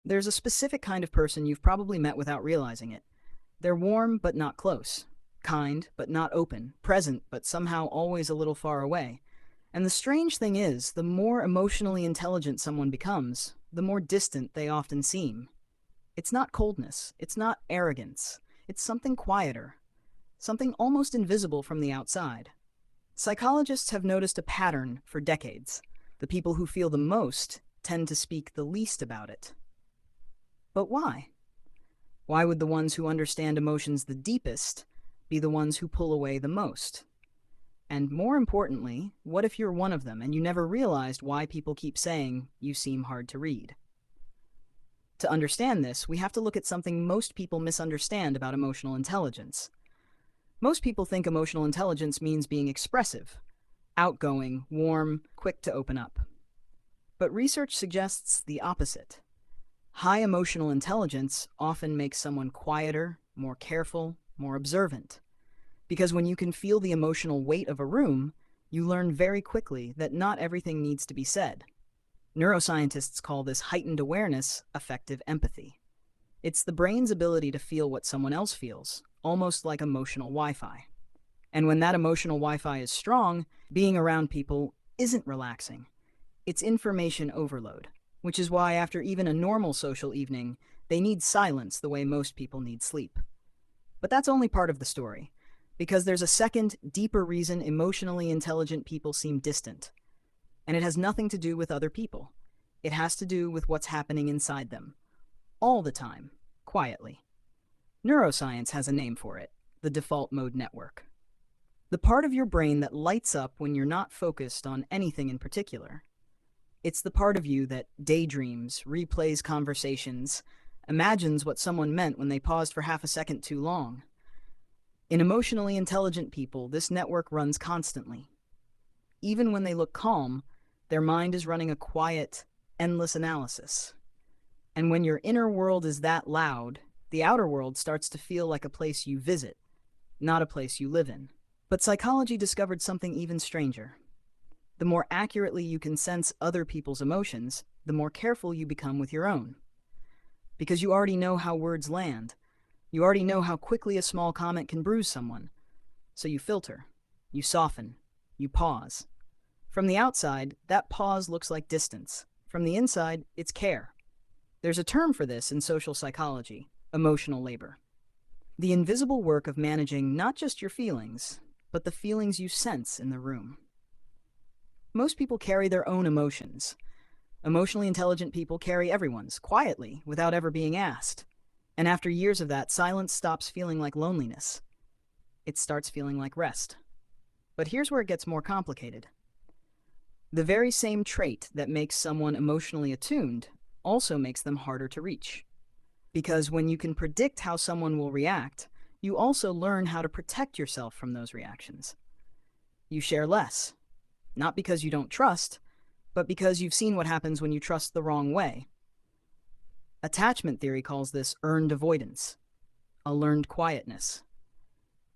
There's a specific kind of person you've probably met without realizing it. They're warm but not close, kind but not open, present but somehow always a little far away. And the strange thing is, the more emotionally intelligent someone becomes, the more distant they often seem. It's not coldness, it's not arrogance, it's something quieter, something almost invisible from the outside. Psychologists have noticed a pattern for decades. The people who feel the most tend to speak the least about it. But why? Why would the ones who understand emotions the deepest be the ones who pull away the most? And more importantly, what if you're one of them and you never realized why people keep saying you seem hard to read? To understand this, we have to look at something most people misunderstand about emotional intelligence. Most people think emotional intelligence means being expressive, outgoing, warm, quick to open up. But research suggests the opposite. High emotional intelligence often makes someone quieter, more careful, more observant. Because when you can feel the emotional weight of a room, you learn very quickly that not everything needs to be said. Neuroscientists call this heightened awareness affective empathy. It's the brain's ability to feel what someone else feels, almost like emotional Wi-Fi. And when that emotional Wi-Fi is strong, being around people isn't relaxing. It's information overload, which is why after even a normal social evening, they need silence the way most people need sleep. But that's only part of the story, because there's a second, deeper reason emotionally intelligent people seem distant. And it has nothing to do with other people. It has to do with what's happening inside them. All the time, quietly. Neuroscience has a name for it, the default mode network. The part of your brain that lights up when you're not focused on anything in particular. It's the part of you that daydreams, replays conversations, imagines what someone meant when they paused for half a second too long. In emotionally intelligent people, this network runs constantly. Even when they look calm, their mind is running a quiet, endless analysis. And when your inner world is that loud, the outer world starts to feel like a place you visit, not a place you live in. But psychology discovered something even stranger. The more accurately you can sense other people's emotions, the more careful you become with your own. Because you already know how words land. You already know how quickly a small comment can bruise someone. So you filter, you soften, you pause. From the outside, that pause looks like distance. From the inside, it's care. There's a term for this in social psychology, emotional labor. The invisible work of managing not just your feelings, but the feelings you sense in the room. Most people carry their own emotions. Emotionally intelligent people carry everyone's, quietly, without ever being asked. And after years of that, silence stops feeling like loneliness. It starts feeling like rest. But here's where it gets more complicated. The very same trait that makes someone emotionally attuned also makes them harder to reach. Because when you can predict how someone will react, you also learn how to protect yourself from those reactions. You share less, not because you don't trust, but because you've seen what happens when you trust the wrong way. Attachment theory calls this earned avoidance, a learned quietness,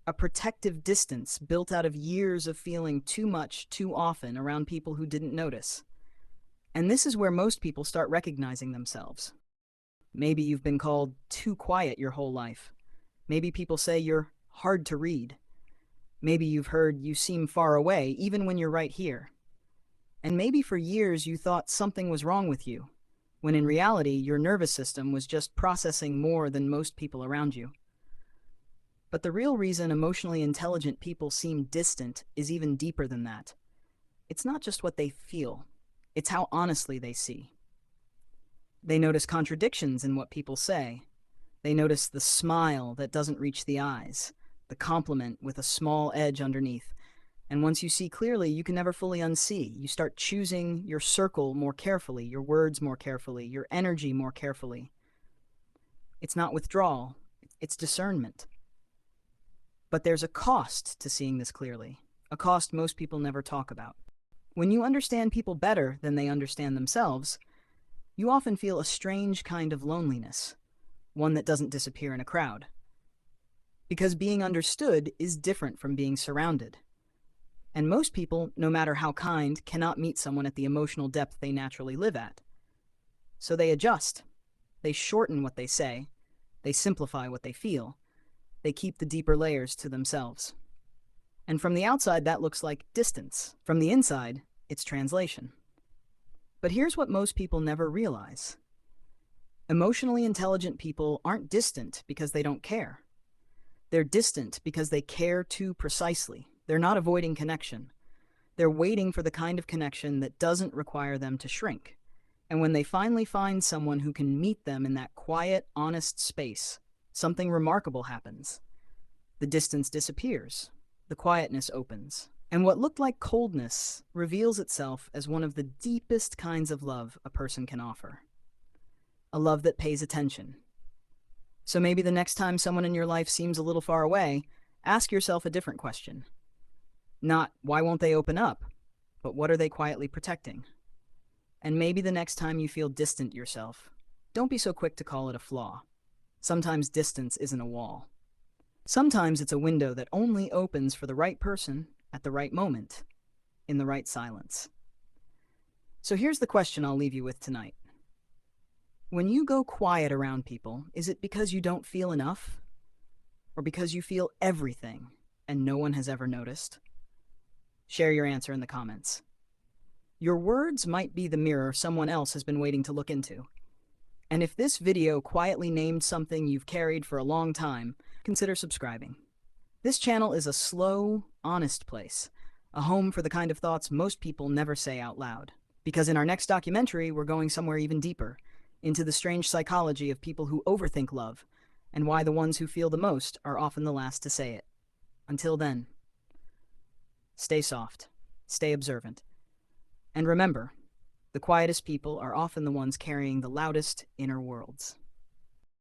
a protective distance built out of years of feeling too much, too often around people who didn't notice. And this is where most people start recognizing themselves. Maybe you've been called too quiet your whole life. Maybe people say you're hard to read. Maybe you've heard you seem far away, even when you're right here. And maybe for years you thought something was wrong with you, when in reality your nervous system was just processing more than most people around you. But the real reason emotionally intelligent people seem distant is even deeper than that. It's not just what they feel, it's how honestly they see. They notice contradictions in what people say. They notice the smile that doesn't reach the eyes, the compliment with a small edge underneath. And once you see clearly, you can never fully unsee. You start choosing your circle more carefully, your words more carefully, your energy more carefully. It's not withdrawal, it's discernment. But there's a cost to seeing this clearly, a cost most people never talk about. When you understand people better than they understand themselves, you often feel a strange kind of loneliness, one that doesn't disappear in a crowd. Because being understood is different from being surrounded. And most people, no matter how kind, cannot meet someone at the emotional depth they naturally live at. So they adjust. They shorten what they say, they simplify what they feel, they keep the deeper layers to themselves. And from the outside, that looks like distance. From the inside, it's translation. But here's what most people never realize. Emotionally intelligent people aren't distant because they don't care. They're distant because they care too precisely. They're not avoiding connection. They're waiting for the kind of connection that doesn't require them to shrink. And when they finally find someone who can meet them in that quiet, honest space, something remarkable happens. The distance disappears. The quietness opens. And what looked like coldness reveals itself as one of the deepest kinds of love a person can offer. A love that pays attention. So maybe the next time someone in your life seems a little far away, ask yourself a different question. Not, why won't they open up? But what are they quietly protecting? And maybe the next time you feel distant yourself, don't be so quick to call it a flaw. Sometimes distance isn't a wall. Sometimes it's a window that only opens for the right person at the right moment, in the right silence. So here's the question I'll leave you with tonight. When you go quiet around people, is it because you don't feel enough? Or because you feel everything and no one has ever noticed? Share your answer in the comments. Your words might be the mirror someone else has been waiting to look into. And if this video quietly named something you've carried for a long time, consider subscribing. This channel is a slow, honest place, a home for the kind of thoughts most people never say out loud. Because in our next documentary, we're going somewhere even deeper, into the strange psychology of people who overthink love, and why the ones who feel the most are often the last to say it. Until then, stay soft, stay observant, and remember, the quietest people are often the ones carrying the loudest inner worlds.